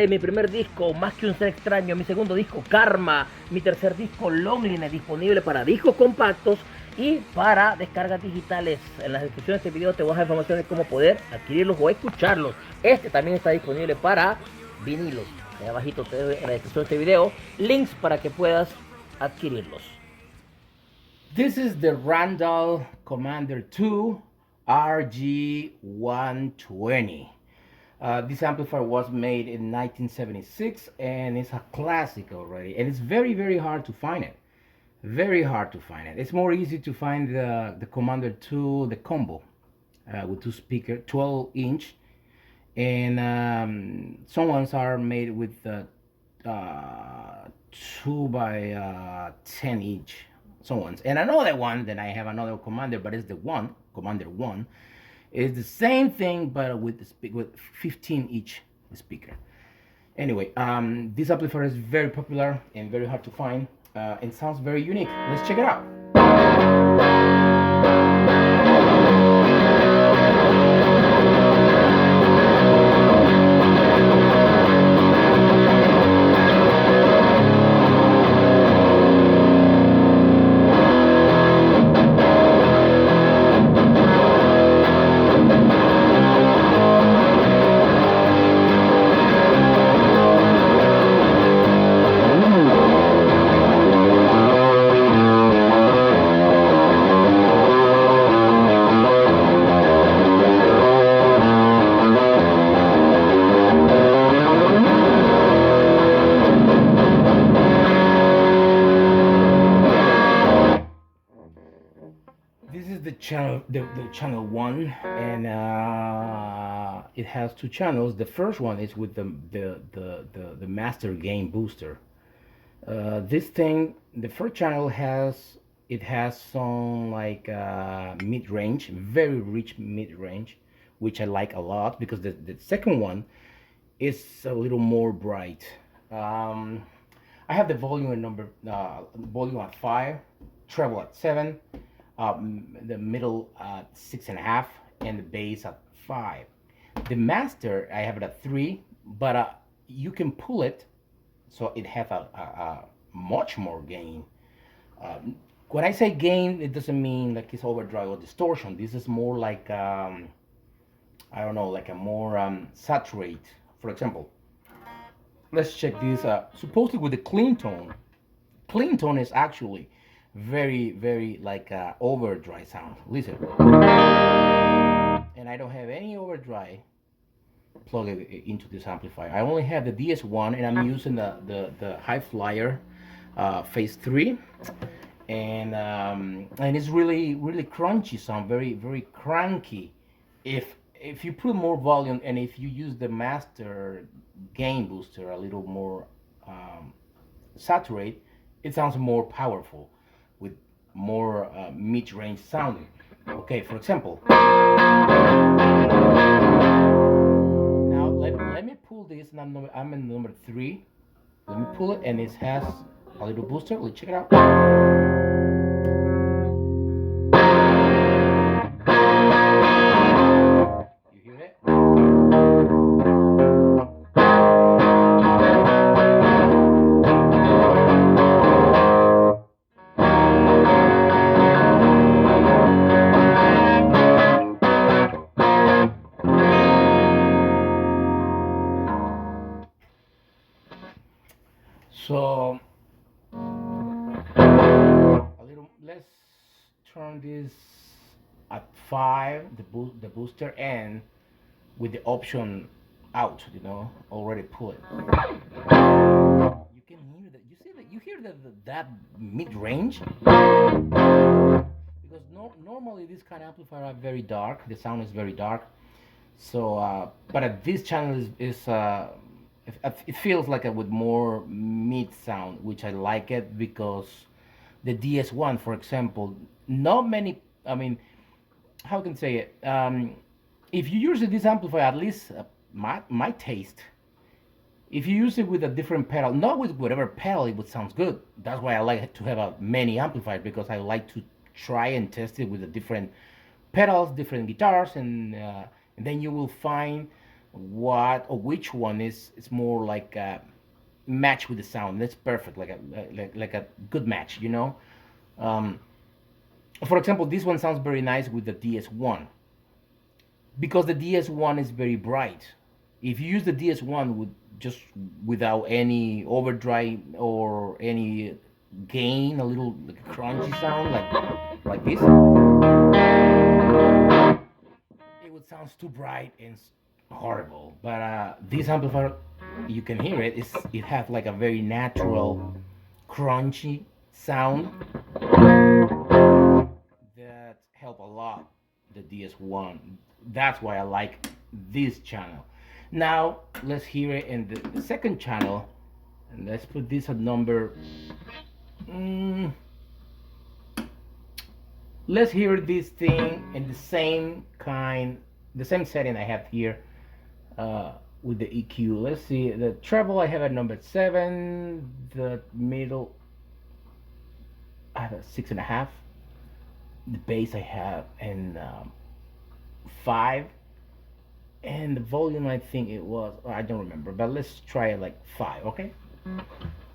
digitales, mi primer disco, Más que un ser extraño, mi segundo disco, Karma, mi tercer disco, Loneliness, disponible para discos compactos y para descargas digitales. En la descripción de este video te voy a dejar información de cómo poder adquirirlos o escucharlos. Este también está disponible para vinilos. Ahí abajito te doy en la descripción de este video links para que puedas adquirirlos. This is the Randall Commander 2 RG-120. This amplifier was made in 1976 and it's a classic already, and it's very hard to find it. Very hard to find it. It's more easy to find the Commander 2, the combo with two speakers, 12-inch, and some ones are made with 2 by 10-inch. Some ones, and another one. Then I have another Commander, but it's the one Commander 1. It's the same thing, but with the with 15-inch speaker. Anyway, this amplifier is very popular and very hard to find. It sounds very unique. Let's check it out. This is the channel, the channel 1, and it has 2 channels. The first one is with the master gain booster. This thing, the first channel has some like mid-range, very rich mid-range, which I like a lot, because the second one is a little more bright. I have the volume at 5, treble at 7. The middle at 6.5, and the bass at 5. The master, I have it at 3, but you can pull it so it has a much more gain. When I say gain, it doesn't mean like it's overdrive or distortion. This is more like I don't know, like a more saturate. For example, let's check this. Supposedly with the clean tone. Clean tone is actually very like overdrive sound. Listen, and I don't have any overdrive plugged into this amplifier. I only have the DS1, and I'm using the High Flyer phase 3, and it's really crunchy sound, very cranky. If you put more volume, and if you use the master gain booster a little more saturate, it sounds more powerful, with more mid-range sounding. Okay, for example, now let me pull this, and I'm in number 3. Let me pull it, and it has a little booster. Let's check it out. You hear it? So a little, let's turn this at 5, the booster, and with the option out, already pull it. You can hear that. You see that? You hear that mid range? Because normally this kind of amplifier are very dark. The sound is very dark. So, but at this channel is it feels like with more mid sound, which I like it, because the DS1, for example, not many. I mean, how can I say it? If you use this amplifier, at least my taste, if you use it with a different pedal, not with whatever pedal, it would sound good. That's why I like to have many amplifiers, because I like to try and test it with the different pedals, different guitars, and then you will find what or which one is more like a match with the sound. That's perfect, like a good match, you know. Um, for example, this one sounds very nice with the DS1 because the DS1 is very bright. If you use the DS1 with just without any overdrive or any gain, a little like a crunchy sound like this, it would sound too bright and horrible. But this amplifier, you can hear it. It has like a very natural, crunchy sound that help a lot the DS1. That's why I like this channel. Now let's hear it in the second channel, and let's put this at number. Mm, let's hear this thing in the same setting I have here with the EQ. Let's see, the treble I have at number 7, the middle I have a 6.5, the bass I have in 5, and the volume I think it was, I don't remember, but let's try it like 5, okay?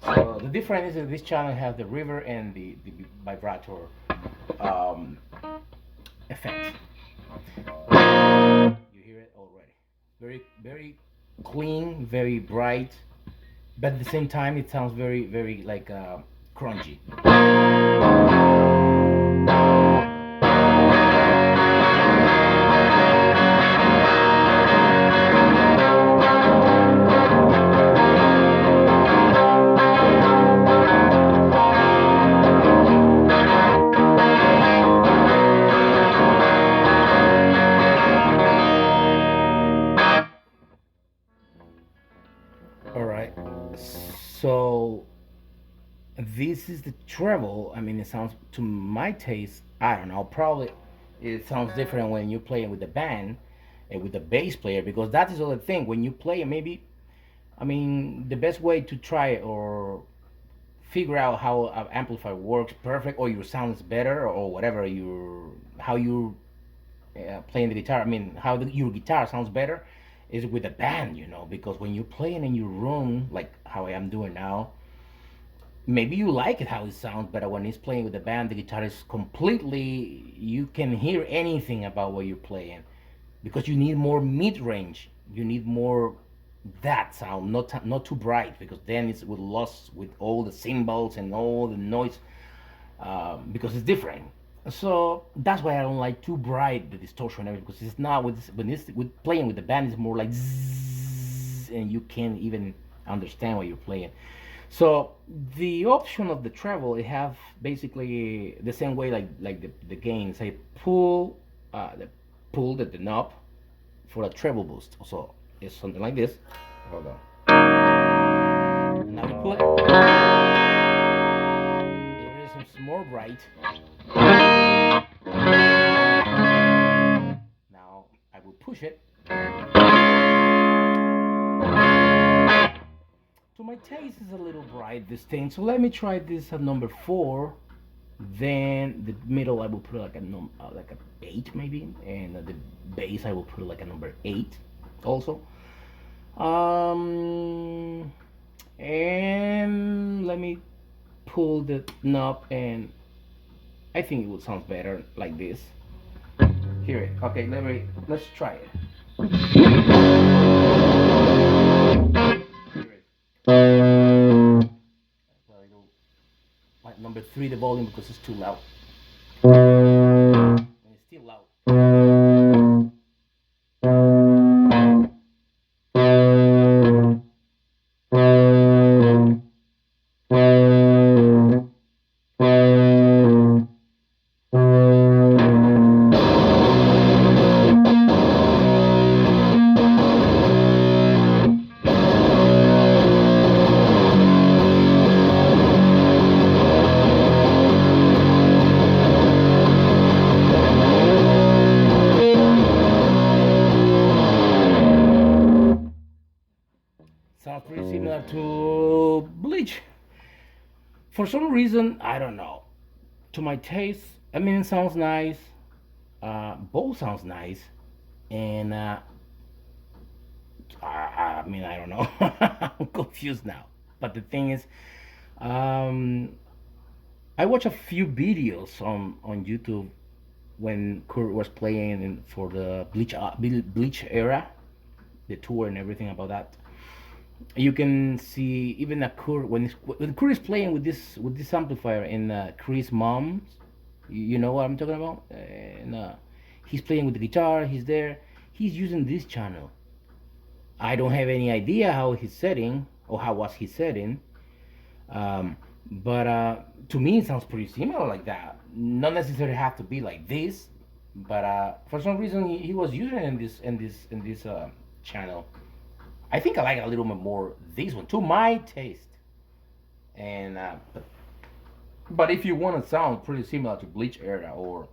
So the difference is that this channel has the river and the vibrator um, effect. You hear it already. Very clean, very bright, but at the same time it sounds very like crunchy. All right. So this is the treble. I mean, it sounds to my taste. I don't know. Probably it sounds different when you play it with the band and with the bass player because that is the other thing. When you play it, maybe I mean the best way to try it or figure out how an amplifier works perfect or your sound is better or whatever you how you playing the guitar. I mean, how your guitar sounds better is with a band, you know, because when you're playing in your room, like how I am doing now, maybe you like it how it sounds, but when it's playing with the band, the guitar is completely, you can hear anything about what you're playing because you need more mid range. You need more that sound, not too bright, because then it's with lost with all the cymbals and all the noise because it's different. So that's why I don't like too bright the distortion and everything, because it's not when it's with playing with the band, it's more like zzz, and you can't even understand what you're playing. So the option of the treble, it have basically the same way like the gains. I pull the knob for a treble boost. So it's something like this. Hold on. Now you pull it. It is more bright. Now I will push it. To my taste is a little bright this thing, so let me try this at number 4. Then the middle I will put like like a 8 maybe, and the bass I will put like a number 8 also. And let me pull the knob, and I think it will sound better like this. Hear it. Okay, let's try it. Hear it. Well, I go like number 3 the volume because it's too loud. And it's still loud. Sounds pretty similar to Bleach. For some reason, I don't know. To my taste, I mean, it sounds nice. Both sounds nice, and I mean, I don't know. I'm confused now. But the thing is, um, I watched a few videos on YouTube when Kurt was playing for the Bleach era, the tour and everything about that. You can see even a Kurt when Kurt is playing with this amplifier in Chris' mom's. You know what I'm talking about? And he's playing with the guitar. He's there. He's using this channel. I don't have any idea how he's setting or how was he setting, um, but to me it sounds pretty similar like that. Not necessarily have to be like this, but for some reason he was using it in this channel. I think I like a little bit more this one to my taste. And but if you want to sound pretty similar to Bleach era or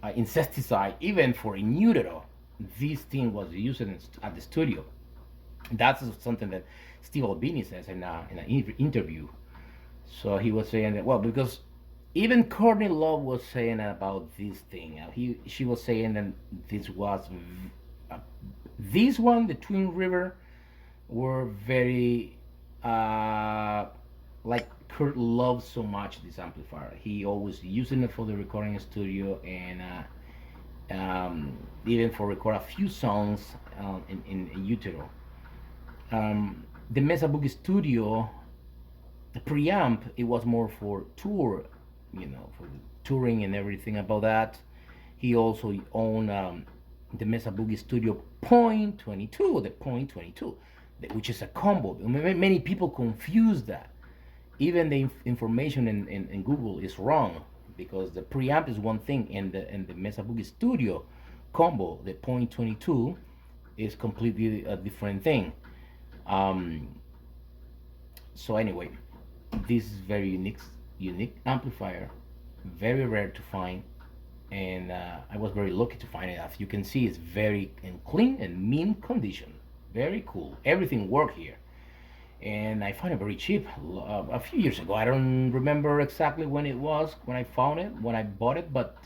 Incesticide, even for a neutral, this thing was used at the studio. That's something that Steve Albini says in an interview. So he was saying that, well, because even Courtney Love was saying about this thing. She was saying that this was uh, this one, the Twin River, were very like Kurt loves so much this amplifier. He always using it for the recording studio and even for record a few songs in utero. The Mesa Boogie Studio, the preamp, it was more for tour, for the touring and everything about that. He also owned the Mesa Boogie Studio Point 22, the Point 22, which is a combo. Many people confuse that. Even the information in Google is wrong because the preamp is one thing and the Mesa Boogie Studio combo, the Point 22, is completely a different thing. Um, so anyway, this is very unique amplifier, very rare to find, and I was very lucky to find it. As you can see, it's very in clean and mint condition. Very cool. Everything worked here, and I found it very cheap a few years ago. I don't remember exactly when it was when I found it, when I bought it, but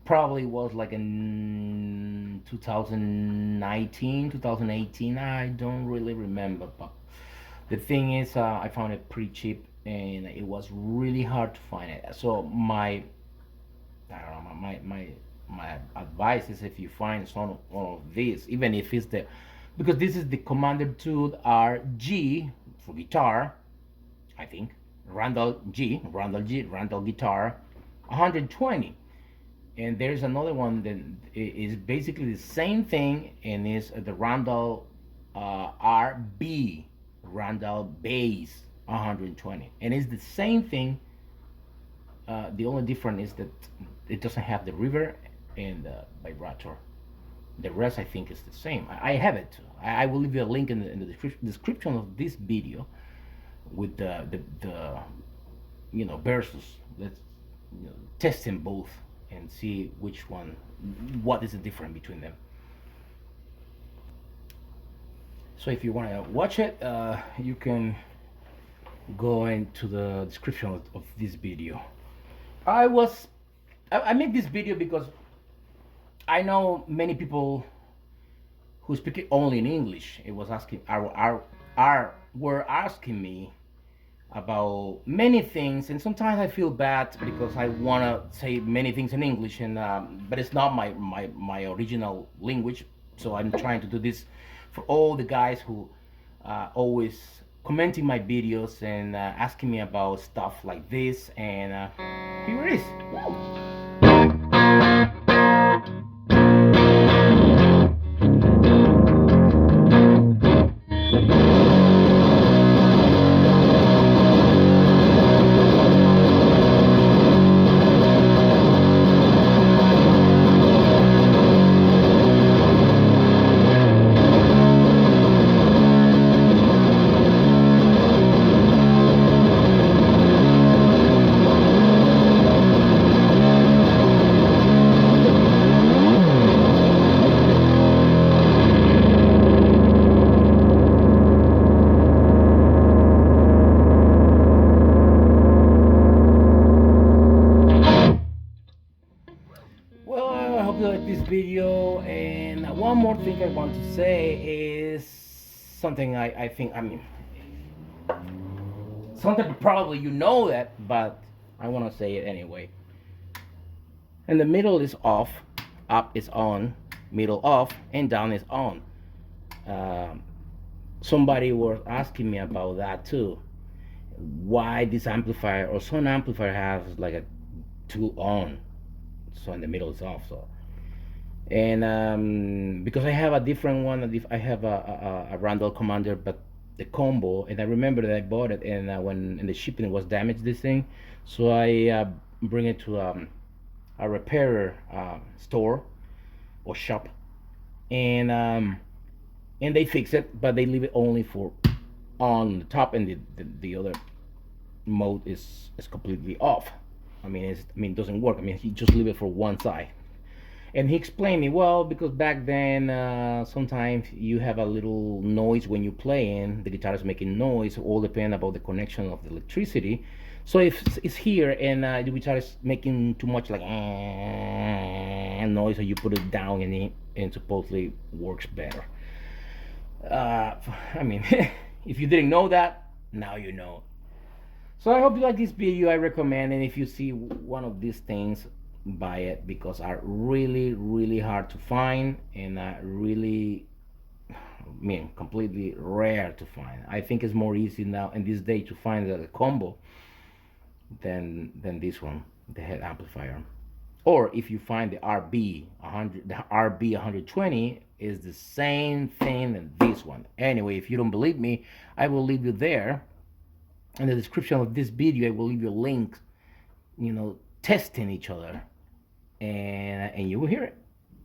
probably was like in 2019, 2018. I don't really remember, but the thing is, I found it pretty cheap, and it was really hard to find it. So I don't know, my advice is if you find some one of these, even if it's the, because this is the Commander 2 RG for guitar, I think. Randall guitar, 120. And there's another one that is basically the same thing, and is the Randall RB, Randall bass, 120, and it's the same thing. The only difference is that it doesn't have the river and the vibrator. The rest I think is the same. I have it. I will leave you a link in the description of this video with the versus. Let's test them both and see which one, what is the difference between them. So if you want to watch it, you can go into the description of this video. I made this video because I know many people who speak only in English. It was asking were asking me about many things, and sometimes I feel bad because I want to say many things in English, and but it's not my original language. So I'm trying to do this for all the guys who always commenting my videos and asking me about stuff like this, and here it is. Well, I hope you like this video, and one more thing I want to say something I think, I mean, something probably you know that, but I want to say it anyway. And the middle is off, up is on, middle off, and down is on. Um, Somebody was asking me about that too. Why this amplifier or some amplifier has like a two on, so in the middle is off. So and because I have a different one, I have a Randall Commander, but the combo, and I remember that I bought it, and when and the shipping was damaged, this thing, so I bring it to a repairer store or shop, and and they fix it, but they leave it only for on the top, and the other mode is completely off. I mean, it doesn't work. I mean, he just leave it for one side. And he explained me, well, because back then sometimes you have a little noise when you play, and the guitar is making noise. All depend about the connection of the electricity. So if it's here and the guitar is making too much like noise, so you put it down and and supposedly works better. Uh, I mean, if you didn't know that, now you know. So I hope you like this video. I recommend, and if you see one of these things, buy it because are really really hard to find and really, I mean, completely rare to find. I think it's more easy now in this day to find the combo than this one, the head amplifier. Or if you find the RB 100, the RB 120 is the same thing than this one. Anyway, if you don't believe me, I will leave you there in the description of this video. I will leave you a link, testing each other, and you will hear it.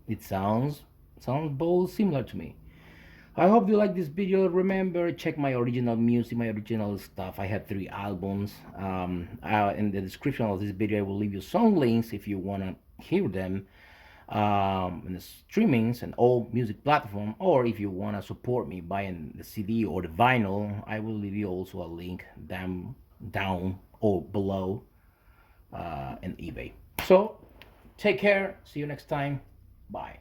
It sounds both similar to me. I hope you like this video. Remember, check my original music, my original stuff. I have 3 albums. In the description of this video, I will leave you some links if you want to hear them in the streamings and all music platform, or if you want to support me buying the CD or the vinyl, I will leave you also a link down or below in eBay. So take care. See you next time. Bye.